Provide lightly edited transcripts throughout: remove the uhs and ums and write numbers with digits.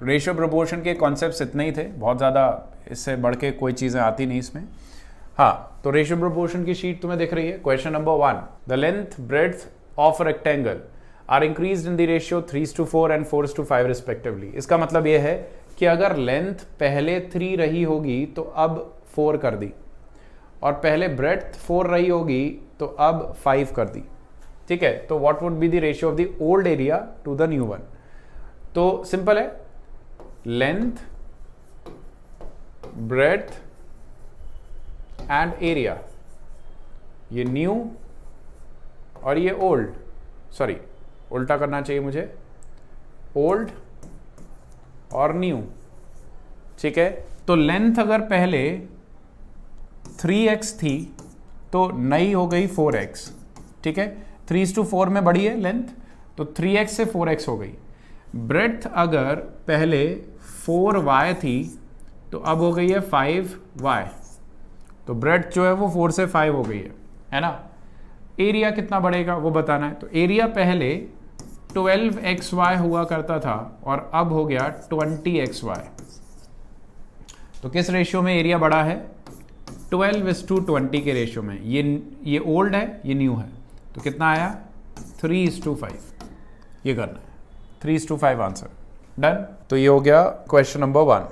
Ratio proportion के concepts इतने ही थे, बहुत ज़्यादा इससे बढ़ के कोई चीज़ें आती नहीं इसमें। हाँ, तो रेशियो प्रोपोर्शन की शीट तुम्हें दिख रही है। Question number 1, the length breadth of a rectangle are increased in the ratio 3:4 and 4:5 respectively. इसका मतलब यह है कि अगर लेंथ पहले 3 रही होगी तो अब 4 कर दी, और पहले ब्रेड्थ 4 रही होगी तो अब 5 कर दी। ठीक है, तो what would be the ratio of the old area to the new one? तो सिंपल है, लेंथ ब्रेड्थ एंड एरिया, ये न्यू और ये ओल्ड, सॉरी उल्टा करना चाहिए मुझे, ओल्ड और न्यू। ठीक है, तो लेंथ अगर पहले 3x थी तो नई हो गई 4x। ठीक है, 3:4 में बढ़ी है लेंथ, तो 3x से 4x हो गई। ब्रेड्थ अगर पहले 4y थी तो अब हो गई है 5y, तो ब्रेड्थ जो है वो 4 से 5 हो गई है ना। एरिया कितना बढ़ेगा वो बताना है, तो एरिया पहले 12xy हुआ करता था और अब हो गया 20xy। तो किस रेशियो में एरिया बढ़ा है? 12:20 के रेशियो में। ये ओल्ड है, ये न्यू है, तो कितना आया? 3:5। ये करना है, 3:5 आंसर। डन। तो ये हो गया क्वेश्चन नंबर 1।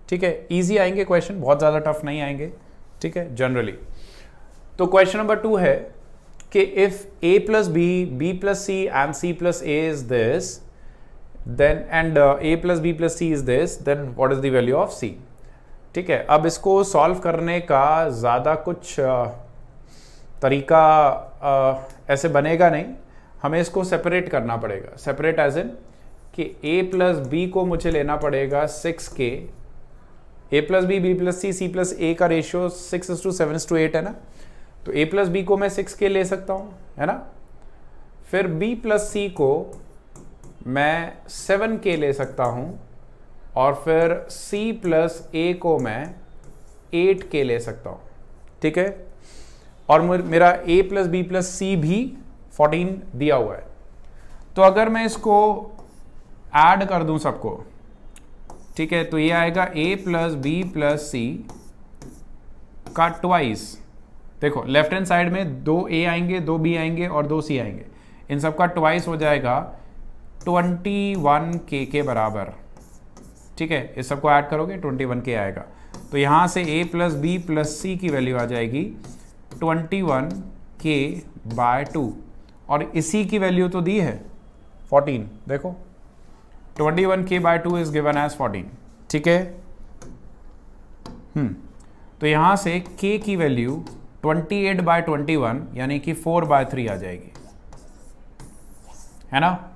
ठीक है, इजी आएंगे क्वेश्चन, बहुत ज़्यादा टफ नहीं आएंगे। ठीक है, जनरली। तो क्वेश्चन नंबर 2 है कि if a plus b, b plus c and c plus a is this, then and a plus b plus c is this, then what is the value of c? ठीक है, अब इसको solve करने का ज़्यादा कुछ तरीका ऐसे बनेगा नहीं, हमें इसको सेपरेट करना पड़ेगा। सेपरेट एज इन कि a plus b को मुझे लेना पड़ेगा 6k, a plus b, b plus c, c plus a का रेशियो 6:7:8 है ना, तो a प्लस बी को मैं 6k ले सकता हूँ, है ना। फिर b प्लस c को मैं 7k ले सकता हूँ, और फिर c प्लस a को मैं 8k ले सकता हूँ। ठीक है, और मेरा a plus B plus c भी 14 दिया हुआ है। तो अगर मैं इसको ऐड कर दूँ सबको, ठीक है, तो ये आएगा a plus B plus c का ट्वाइस। देखो लेफ्ट हैंड साइड में 2a आएंगे, 2b आएंगे और 2c आएंगे, इन सब का ट्वाइस हो जाएगा 21k के बराबर। ठीक है, इस सबको ऐड करोगे 21k आएगा, तो यहाँ से a plus B plus c की वैल्यू आ जाएगी 21k/2, और इसी की वैल्यू तो दी है 14। देखो 21k/2 इज गिवन एज 14। ठीक है, तो यहाँ से k की वैल्यू 28/21 यानी कि 4/3 आ जाएगी, है ना।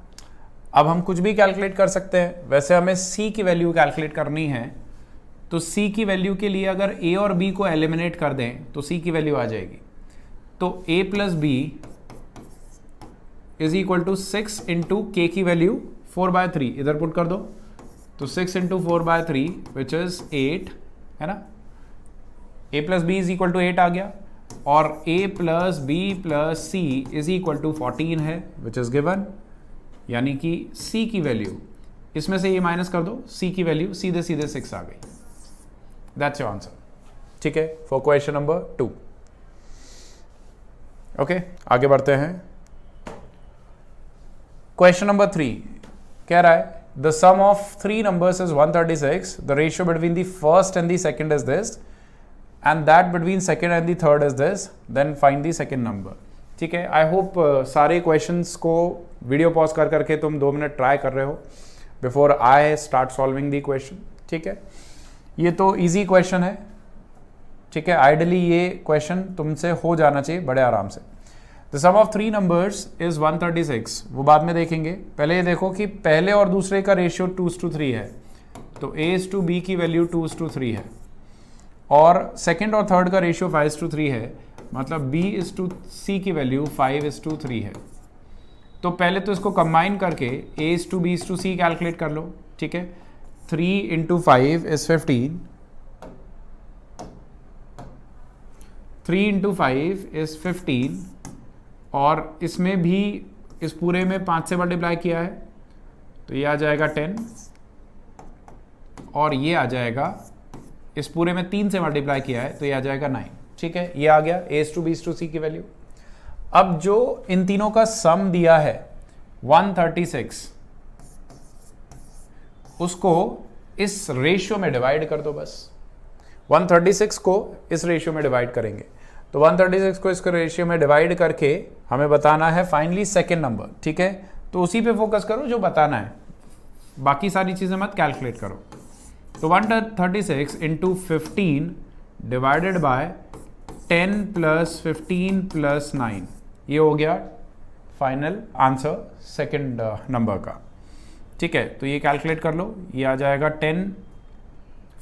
अब हम कुछ भी कैलकुलेट कर सकते हैं, वैसे हमें c की वैल्यू कैलकुलेट करनी है, तो c की वैल्यू के लिए अगर a और b को एलिमिनेट कर दें तो c की वैल्यू आ जाएगी। तो a plus B is equal to 6 into k की वैल्यू 4/3, इधर पुट कर दो, तो 6 इंटू 4/3 विच इज 8, है ना। a plus B is equal to 8 आ गया, और a plus B plus C is equal to 14 है विच इज गिवन, यानी कि c की वैल्यू, इसमें से ये माइनस कर दो, c की वैल्यू सीधे सीधे 6 आ गई। That's your answer. ठीक है, फॉर क्वेश्चन नंबर 2। ओके, आगे बढ़ते हैं। क्वेश्चन नंबर 3 कह रहा है the sum of 3 numbers is 136, the ratio between the first and the second is this, and that between second and the third is this, then find the second number। ठीक है, I hope सारे questions को video pause कर करके तुम 2 minute try कर रहे हो before I start solving the question. ठीक है, ये तो इजी क्वेश्चन है। ठीक है, आइडियली ये क्वेश्चन तुमसे हो जाना चाहिए बड़े आराम से। The sum of 3 numbers is 136, वो बाद में देखेंगे, पहले ये देखो कि पहले और दूसरे का रेशियो 2:3 है, तो a/b की वैल्यू 2:3 है, और सेकेंड और थर्ड का रेशियो 5:3 है, मतलब b/c की वैल्यू 5:3 है। तो पहले तो इसको कंबाइन करके a/b/c कैलकुलेट कर लो। ठीक है, 3 × 5 इज 15, 3 × 5 इज 15, और इसमें भी इस पूरे में 5 से मल्टीप्लाई किया है तो ये आ जाएगा 10, और ये आ जाएगा, इस पूरे में 3 से मल्टीप्लाई किया है तो ये आ जाएगा 9। ठीक है, ये आ गया A to B to C की वैल्यू। अब जो इन तीनों का सम दिया है 136, उसको इस रेशियो में डिवाइड कर दो बस। 136 को इस रेशियो में डिवाइड करेंगे तो 136 को इसके रेशियो में डिवाइड करके हमें बताना है फाइनली सेकेंड नंबर। ठीक है, तो उसी पे फोकस करो जो बताना है, बाकी सारी चीजें मत कैलकुलेट करो। तो 136 into 15 divided by 10 plus 15 plus 9, ये हो गया फाइनल आंसर सेकेंड नंबर का। ठीक है, तो ये कैलकुलेट कर लो, ये आ जाएगा 10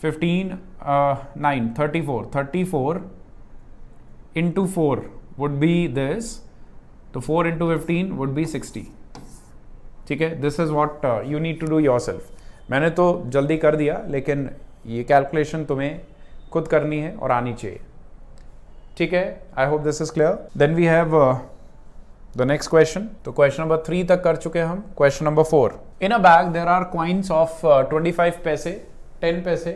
15 9 34 इंटू 4 वुड बी दिस, तो 4 इंटू 15 वुड बी 60। ठीक है, this is what you need to do yourself. मैंने तो जल्दी कर दिया, लेकिन ये कैलकुलेशन तुम्हें खुद करनी है और आनी चाहिए। ठीक है, I hope this is clear. Then we have the next question. तो क्वेश्चन नंबर 3 तक कर चुके हैं हम। Question number 4, in a bag there are coins of 25 पैसे, 10 पैसे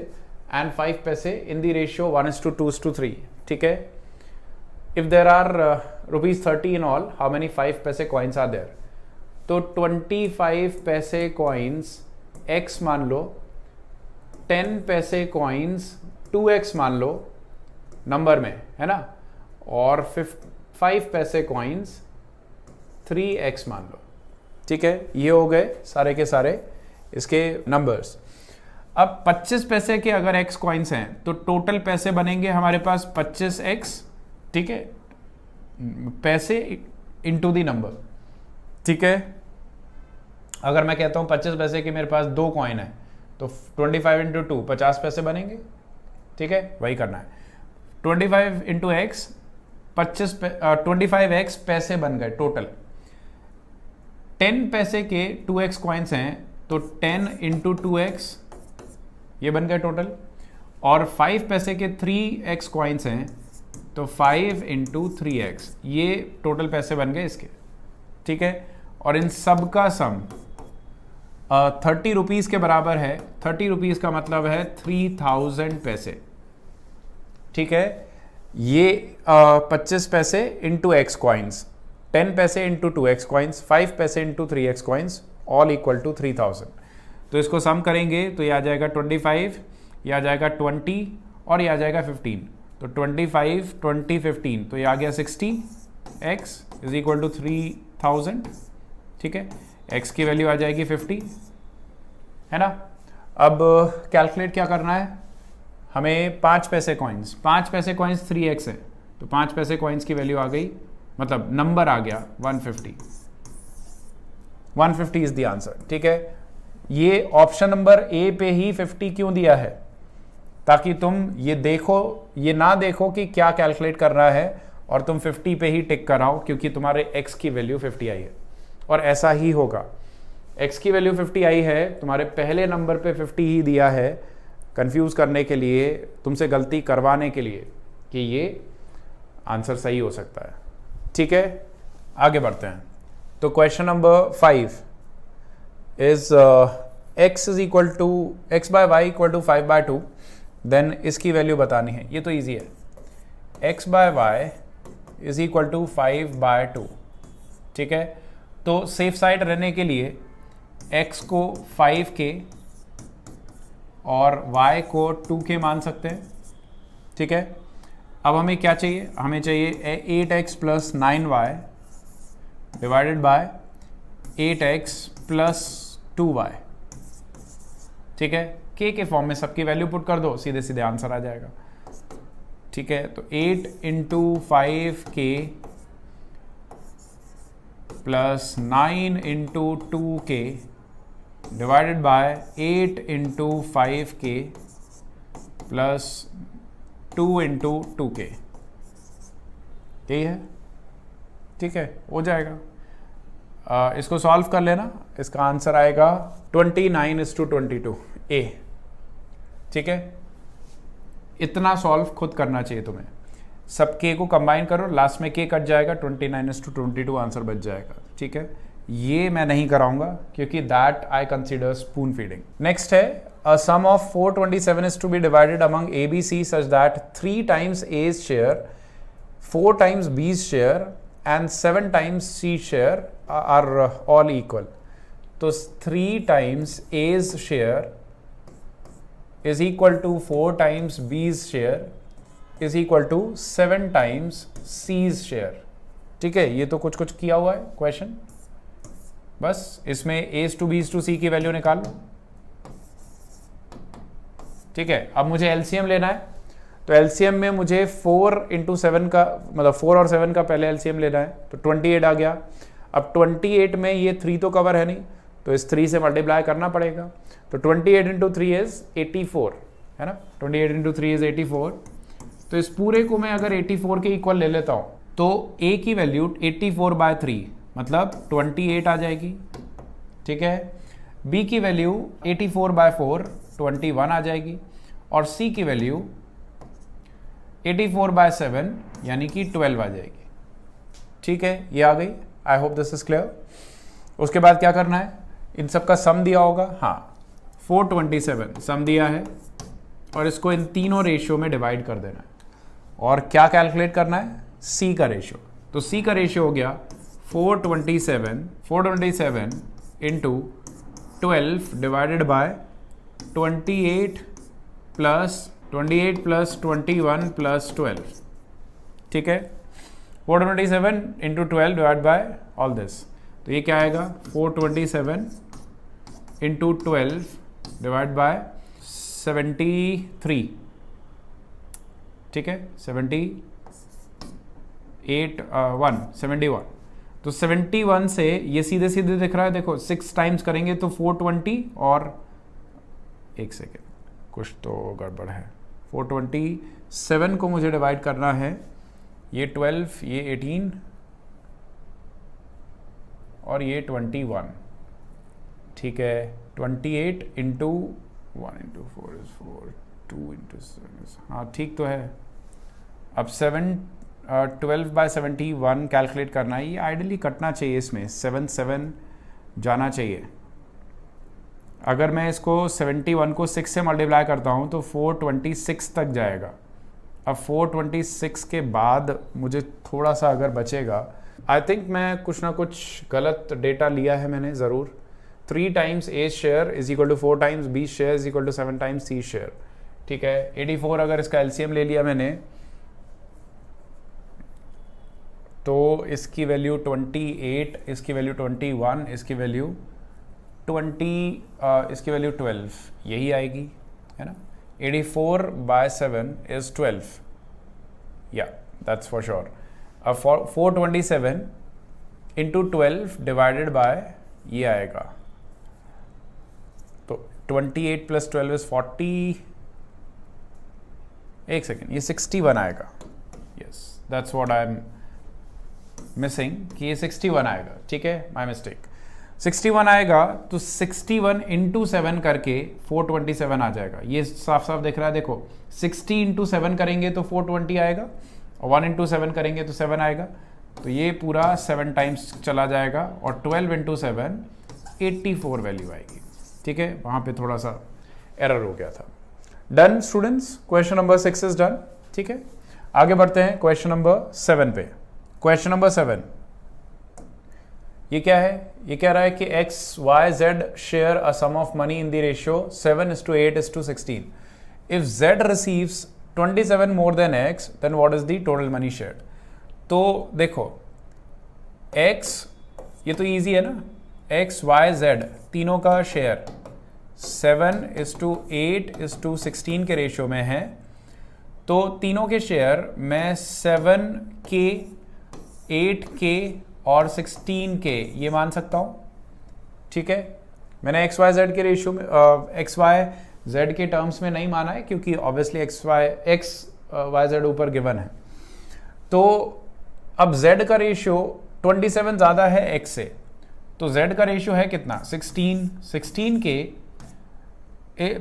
एंड 5 पैसे इन द रेशियो 1:2:3। ठीक है, if there are ₹30 in all, how many 5 पैसे कॉइन्स आर देयर? तो 25 पैसे कॉइन्स x मान लो, 10 पैसे कॉइन्स 2x मान लो नंबर में, है ना, और 5 पैसे कॉइन्स 3x मान लो। ठीक है, ये हो गए सारे के सारे इसके नंबर्स। अब 25 पैसे के अगर x कॉइन्स हैं तो टोटल पैसे बनेंगे हमारे पास 25x। ठीक है, पैसे इंटू दी नंबर। ठीक है, अगर मैं कहता हूं 25 पैसे के मेरे पास 2 कॉइन है तो 25 इंटू 2 50 पैसे बनेंगे। ठीक है, वही करना है। 25 इंटू एक्स 25x पैसे बन गए टोटल। 10 पैसे के 2x कॉइन्स हैं तो 10 इंटू 2x ये बन गए टोटल, और 5 पैसे के 3x कॉइन्स हैं तो 5 इंटू 3x, ये टोटल पैसे बन गए इसके। ठीक है, और इन सब का सम 30 रुपीज़ के बराबर है। 30 रुपीज़ का मतलब है 3000 पैसे। ठीक है, ये 25 पैसे इंटू एक्स कॉइन्स, 10 पैसे इंटू 2x कॉइन्स, 5 पैसे into 3x coins, all equal to 3000। तो इसको सम करेंगे तो ये आ जाएगा 25, ये आ जाएगा 20 और ये आ जाएगा 15। तो 25 20 15, तो ये आ गया 60x इज इक्वल टू 3000। ठीक है, x की वैल्यू आ जाएगी 50, है ना। अब कैलकुलेट क्या करना है हमें? 5 पैसे कॉइन्स, 5 पैसे कॉइन्स 3x है तो 5 पैसे कॉइन्स की वैल्यू आ गई, मतलब नंबर आ गया 150। 150 इज द आंसर। ठीक है, ये ऑप्शन नंबर ए पे ही 50 क्यों दिया है? ताकि तुम ये देखो, ये ना देखो कि क्या कैलकुलेट कर रहा है और तुम 50 पे ही टिक कराओ, क्योंकि तुम्हारे x की वैल्यू 50 आई है। और ऐसा ही होगा, x की वैल्यू 50 आई है, तुम्हारे पहले नंबर पे 50 ही दिया है, कंफ्यूज करने के लिए, तुमसे गलती करवाने के लिए कि ये आंसर सही हो सकता है। ठीक है, आगे बढ़ते हैं। तो question number 5 is x is equal to x by Y equal to 5/2, then इसकी वैल्यू बतानी है। ये तो ईजी है, x by Y is equal to 5/2। ठीक है, तो सेफ साइड रहने के लिए x को 5 के और y को 2 के मान सकते हैं। ठीक है, अब हमें क्या चाहिए? हमें चाहिए 8x plus 9y divided by 8x plus 2y। ठीक है, k के फॉर्म में सबकी वैल्यू पुट कर दो, सीधे सीधे आंसर आ जाएगा। ठीक है, तो 8 into 5k plus 9 into 2k divided by 8 into 5k plus 2 into 2k, यही है। ठीक है, हो जाएगा। इसको सॉल्व कर लेना, इसका आंसर आएगा 29:22 ए। ठीक है, इतना सॉल्व खुद करना चाहिए तुम्हें। सब k को कंबाइन करो, लास्ट में k कट जाएगा, 29:22 आंसर बच जाएगा। ठीक है, ये मैं नहीं कराऊंगा क्योंकि that I consider spoon feeding. Next है a sum of 427 is to be divided among A, B, C such that 3 times A's share, 4 times B's share and 7 times C's share are all equal. तो 3 times A's share is equal to 4 times B's share is equal to 7 times C's share. ठीक है, ये तो कुछ कुछ किया हुआ है क्वेश्चन, बस इसमें A's to B's to C की वैल्यू निकाल लो। ठीक है, अब मुझे एलसीएम लेना है, तो एलसीएम में मुझे 4 into 7 का मतलब 4 और 7 का पहले एलसीएम लेना है, तो 28 आ गया। अब 28 में ये 3 तो कवर है नहीं, तो इस 3 से मल्टीप्लाई करना पड़ेगा, तो 28 into 3 इज 84, है ना, 28 into 3 इज 84। तो इस पूरे को मैं अगर 84 के इक्वल ले लेता हूँ तो A की वैल्यू 84/3 मतलब 28 आ जाएगी। ठीक है, B की वैल्यू 84/4 21 आ जाएगी, और C की वैल्यू 84/7 यानी कि 12 आ जाएगी। ठीक है, ये आ गई। आई होप दिस इज क्लियर। उसके बाद क्या करना है, इन सब का सम दिया होगा, हाँ 427 सम दिया है, और इसको इन तीनों रेशियो में डिवाइड कर देना है, और क्या कैलकुलेट करना है, C का रेशियो। तो C का रेशियो हो गया 427 into 12 divided by 28 plus 21 plus 12। ठीक है, 427 into 12 divide by all this, तो ये क्या आएगा 427 इंटू 12 डिवाइड बाय 73। ठीक है, 71। तो 71 से ये सीधे सीधे दिख रहा है, देखो 6 टाइम्स करेंगे तो 420, और एक सेकेंड कुछ तो गड़बड़ है, 427 को मुझे डिवाइड करना है, ये 12, ये 18 और ये 21। ठीक है, 28 इंटू 1 इंटू 4 इज 4, 2 इंटू 7, हाँ ठीक तो है। अब 12/71 कैलकुलेट करना है, ये आइडियली कटना चाहिए, इसमें 7 जाना चाहिए। अगर मैं इसको 71 को 6 से मल्टीप्लाई करता हूँ तो 426 तक जाएगा। अब 426 के बाद मुझे थोड़ा सा अगर बचेगा, आई थिंक मैं कुछ ना कुछ गलत डेटा लिया है मैंने ज़रूर। 3 times A share is equal to 4 times B share is equal to 7 times C share. ठीक है, 84 अगर इसका एलसीएम ले लिया मैंने तो इसकी वैल्यू 28, इसकी वैल्यू 21, इसकी वैल्यू 20, इसकी वैल्यू 12, यही आएगी, है ना। 84/7 इज 12, या दैट्स फॉर श्योर। अब 427 इंटू 12 डिवाइडेड बाय ये आएगा, तो 28 प्लस 12 इज 40, एक सेकेंड, ये 61 आएगा। Yes, that's what I am missing, कि ये 61 आएगा। ठीक है, माई मिस्टेक, 61 आएगा, तो 61 इंटू 7 करके 427 आ जाएगा। ये साफ साफ दिख रहा है, देखो 60 इंटू 7 करेंगे तो 420 आएगा, और 1 इंटू 7 करेंगे तो 7 आएगा, तो ये पूरा 7 टाइम्स चला जाएगा, और 12 इंटू 7 84 वैल्यू आएगी। ठीक है, वहाँ पे थोड़ा सा एरर हो गया था। Done students, question number 6 is done. ठीक है, आगे बढ़ते हैं क्वेश्चन नंबर 7 पे। क्वेश्चन नंबर 7 ये क्या है, ये कह रहा है कि x, y, z share a sum of money in the ratio 7:8:16. If z receives 27 more than x, then what is the total money shared? तो देखो x, ये तो इजी है ना, x, y, z तीनों का शेयर 7:8:16 के रेशियो में है, तो तीनों के शेयर मैं 7k, 8k और 16k ये मान सकता हूँ। ठीक है, मैंने एक्स वाई जेड के रेशियो में एक्स वाई जेड के टर्म्स में नहीं माना है, क्योंकि ऑब्वियसली एक्स वाई जेड ऊपर गिवन है। तो अब जेड का रेशियो 27 ज़्यादा है एक्स से, तो जेड का रेशियो है कितना, 16k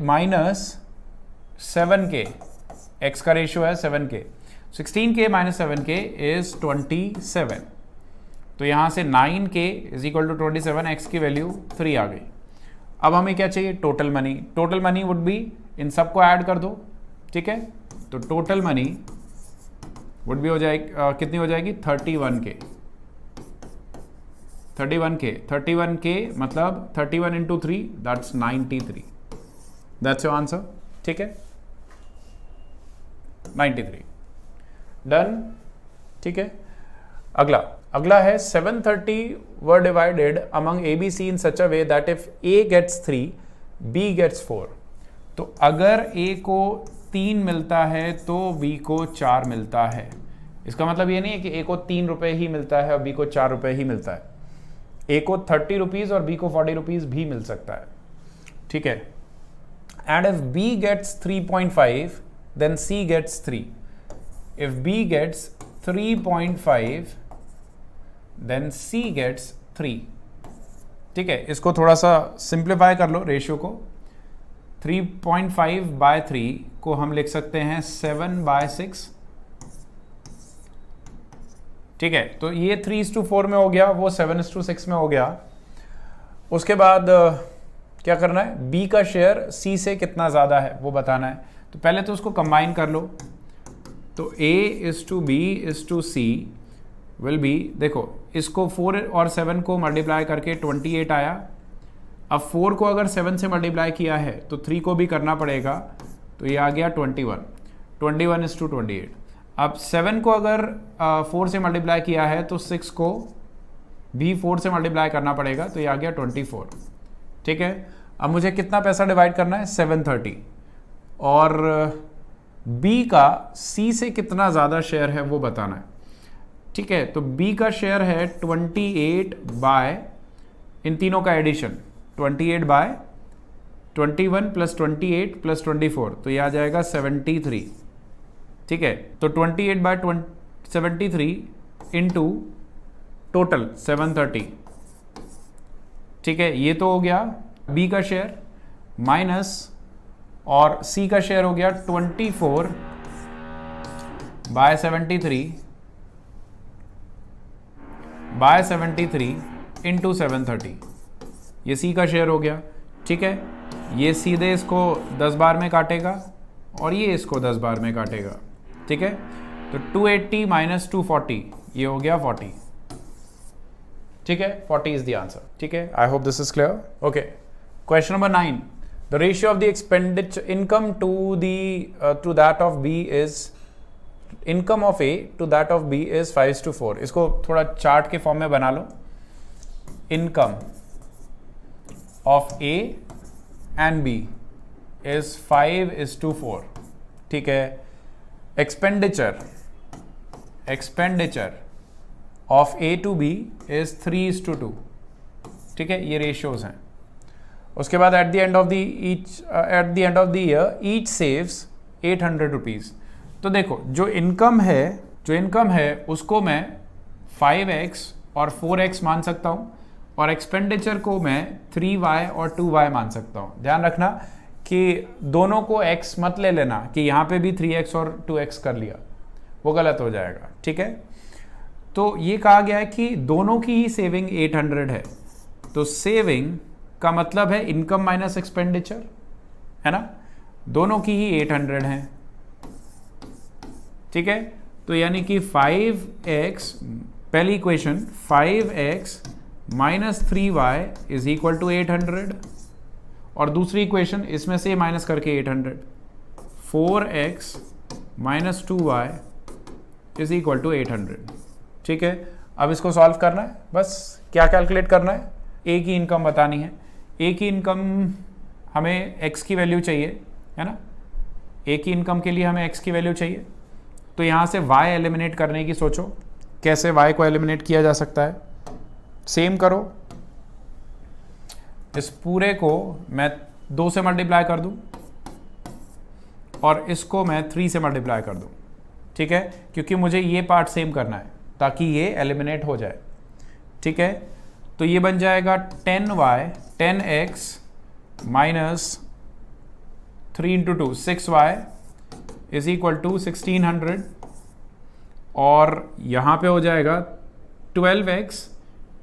माइनस 7k, एक्स का रेशियो है 7k, 16k minus 7k is 27। तो यहाँ से 9k is equal to 27, x की वैल्यू 3 आ गई। अब हमें क्या चाहिए? Total money. Total money would be, इन सबको ऐड कर दो, ठीक है। तो टोटल मनी वुड बी हो जाएगी कितनी हो जाएगी? 31k। 31k मतलब 31 into 3 that's 93। That's your answer, ठीक है। 93 डन, ठीक है। अगला है 730 were divided among ABC in such a way that if A gets 3, B gets 4। तो अगर A को 3 मिलता है तो B को 4 मिलता है। इसका मतलब ये नहीं है कि A को 3 रुपए ही मिलता है और B को 4 रुपए ही मिलता है। A को 30 रुपीज और B को 40 रुपीज भी मिल सकता है, ठीक है। And if B gets 3.5 then C gets 3। if B gets 3.5 then C gets 3, ठीक है। इसको थोड़ा सा सिंप्लीफाई कर लो रेशियो को। 3.5/3 को हम लिख सकते हैं 7/6, ठीक है। तो ये 3:4 में हो गया, वो 7:6 में हो गया। उसके बाद क्या करना है? B का शेयर C से कितना ज़्यादा है वो बताना है। तो पहले तो उसको कंबाइन कर लो। तो A:B:C विल बी, देखो इसको 4 और 7 को मल्टीप्लाई करके 28 आया। अब 4 को अगर 7 से मल्टीप्लाई किया है तो 3 को भी करना पड़ेगा, तो ये आ गया 21। 21:28। अब 7 को अगर 4 से मल्टीप्लाई किया है तो 6 को भी 4 से मल्टीप्लाई करना पड़ेगा, तो ये आ गया 24, ठीक है। अब मुझे कितना पैसा डिवाइड करना है? 730। और B का C से कितना ज़्यादा शेयर है वो बताना है, ठीक है। तो B का शेयर है 28 बाय, इन तीनों का एडिशन 28 बाय 21 + 28 + 24, तो ये आ जाएगा 73, ठीक है। तो 28/73 इंटू टोटल 730, ठीक है। ये तो हो गया B का शेयर माइनस, और C का शेयर हो गया 24/73 इंटू 730, ये C का शेयर हो गया, ठीक है। ये सीधे इसको 10 बार में काटेगा और ये इसको 10 बार में काटेगा, ठीक है। तो 280 - 240, ये हो गया 40, ठीक है। 40 इज द आंसर, ठीक है। I hope this is clear, okay. Question number 9, the ratio of the expenditure income to that of B is, income of A to that of B is 5:4। इसको थोड़ा चार्ट के form में बना लो। Income of A and B is 5:4, ठीक है। Expenditure of A to B is 3:2, ठीक है। ये रेशियोज हैं। उसके बाद at the end of the year each saves 800 rupees. तो देखो जो इनकम है उसको मैं 5x और 4x मान सकता हूं, और एक्सपेंडिचर को मैं 3y और 2y मान सकता हूं। ध्यान रखना कि दोनों को x मत ले लेना कि यहां पे भी 3x और 2x कर लिया, वो गलत हो जाएगा, ठीक है। तो ये कहा गया है कि दोनों की ही सेविंग 800 है। तो सेविंग का मतलब है इनकम माइनस एक्सपेंडिचर, है ना। दोनों की ही 800 है, ठीक है। तो यानी कि 5x, पहली equation 5x - 3y is equal to 800, और दूसरी इक्वेशन इसमें से माइनस करके 800, 4x - 2y is equal to 800, ठीक है। अब इसको सॉल्व करना है, बस क्या कैलकुलेट करना है? A की इनकम बतानी है। A की इनकम हमें x की वैल्यू चाहिए, है ना। A की इनकम के लिए हमें x की वैल्यू चाहिए, तो यहाँ से y एलिमिनेट करने की सोचो, कैसे y को एलिमिनेट किया जा सकता है। सेम करो, इस पूरे को मैं 2 से मल्टीप्लाई कर दूं और इसको मैं 3 से मल्टीप्लाई कर दूं, ठीक है, क्योंकि मुझे ये पार्ट सेम करना है ताकि ये एलिमिनेट हो जाए, ठीक है। तो ये बन जाएगा 10x minus 3 × 2 6y is equal to 1600, और यहाँ पे हो जाएगा 12x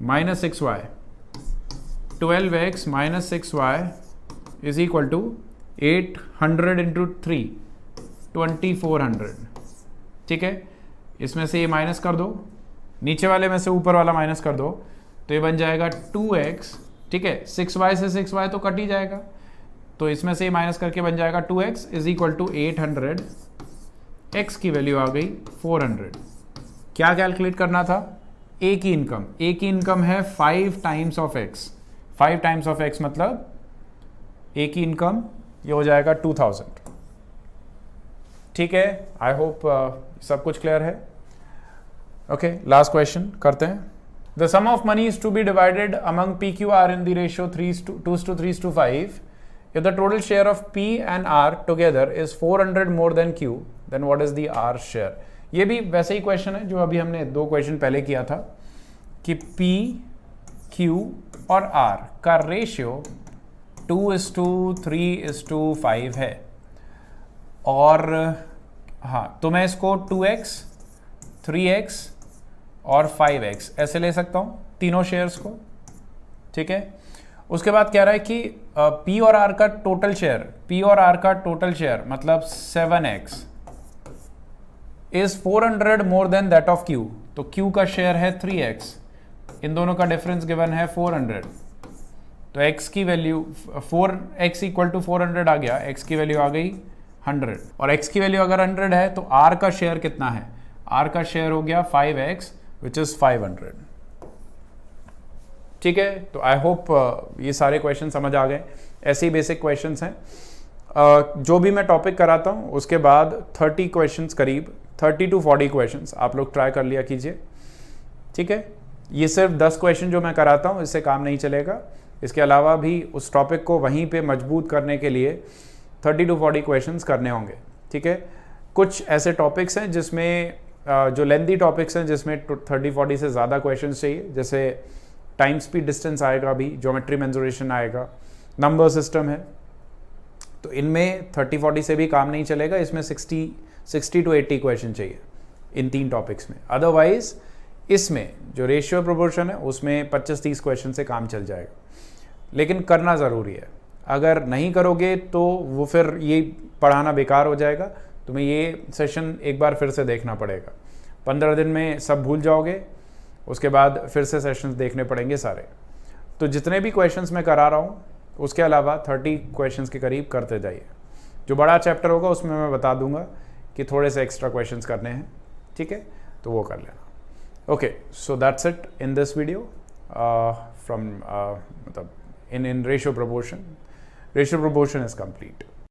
minus 6y, 12x minus 6y is equal to 800 into 3, 2400। ठीक है, इसमें से ये माइनस कर दो, नीचे वाले में से ऊपर वाला माइनस कर दो, तो ये बन जाएगा 2x। ठीक है, 6y से 6y तो कट ही जाएगा, तो इसमें से ये माइनस करके बन जाएगा 2x is equal to 800। x की वैल्यू आ गई 400। क्या कैलकुलेट करना था? a की इनकम। a की इनकम है 5 times of x। 5 times of x मतलब a की इनकम ये हो जाएगा 2000। ठीक है, आई होप सब कुछ क्लियर है। ओके, लास्ट क्वेश्चन करते हैं। The sum of money is to be divided among P Q R in the ratio 2:3:5। If the total share of P and R together is 400 more than Q, then what is the R share? ये भी वैसे ही question है जो अभी हमने 2 question पहले किया था कि P, Q और R का रेशियो 2:3:5 है, और हाँ, तो मैं इसको 2x, 3x और 5x ऐसे ले सकता हूँ तीनों शेयर्स को। ठीक है, उसके बाद कह रहा है कि P और R का टोटल शेयर, P और R का टोटल शेयर मतलब 7x is 400 more than that of Q। तो Q का शेयर है 3x, इन दोनों का डिफरेंस गिवन है 400। तो x की वैल्यू 4x इक्वल टू 400 आ गया, x की वैल्यू आ गई 100, और x की वैल्यू अगर 100 है तो R का शेयर कितना है? R का शेयर हो गया 5x विच इज 500। ठीक है, तो आई होप ये सारे क्वेश्चन समझ आ गए। ऐसे ही बेसिक क्वेश्चंस हैं। जो भी मैं टॉपिक कराता हूँ उसके बाद 30 क्वेश्चंस, करीब 30 to 40 क्वेश्चंस आप लोग ट्राई कर लिया कीजिए। ठीक है, ये सिर्फ 10 क्वेश्चन जो मैं कराता हूँ इससे काम नहीं चलेगा, इसके अलावा भी उस टॉपिक को वहीं पे मजबूत करने के लिए 30 to 40 क्वेश्चंस करने होंगे। ठीक है, कुछ ऐसे टॉपिक्स हैं जिसमें जो लेंथी टॉपिक्स हैं जिसमें 30-40 से ज़्यादा क्वेश्चन चाहिए, जैसे टाइम स्पीड डिस्टेंस आएगा, भी ज्योमेट्री मेंसुरेशन आएगा, नंबर सिस्टम है, तो इनमें 30-40 से भी काम नहीं चलेगा, इसमें 60 to 80 क्वेश्चन चाहिए इन 3 टॉपिक्स में। अदरवाइज इसमें जो रेशियो प्रोपोर्शन है उसमें 25-30 क्वेश्चन से काम चल जाएगा, लेकिन करना ज़रूरी है। अगर नहीं करोगे तो वो फिर ये पढ़ाना बेकार हो जाएगा, तुम्हें ये सेशन एक बार फिर से देखना पड़ेगा। 15 दिन में सब भूल जाओगे, उसके बाद फिर से सेशंस देखने पड़ेंगे सारे। तो जितने भी क्वेश्चंस मैं करा रहा हूँ उसके अलावा 30 क्वेश्चंस के करीब करते जाइए। जो बड़ा चैप्टर होगा उसमें मैं बता दूंगा कि थोड़े से एक्स्ट्रा क्वेश्चंस करने हैं। ठीक है, तो वो कर लेना। Okay, so that's it in this video from मतलब in ratio proportion. Ratio proportion is complete.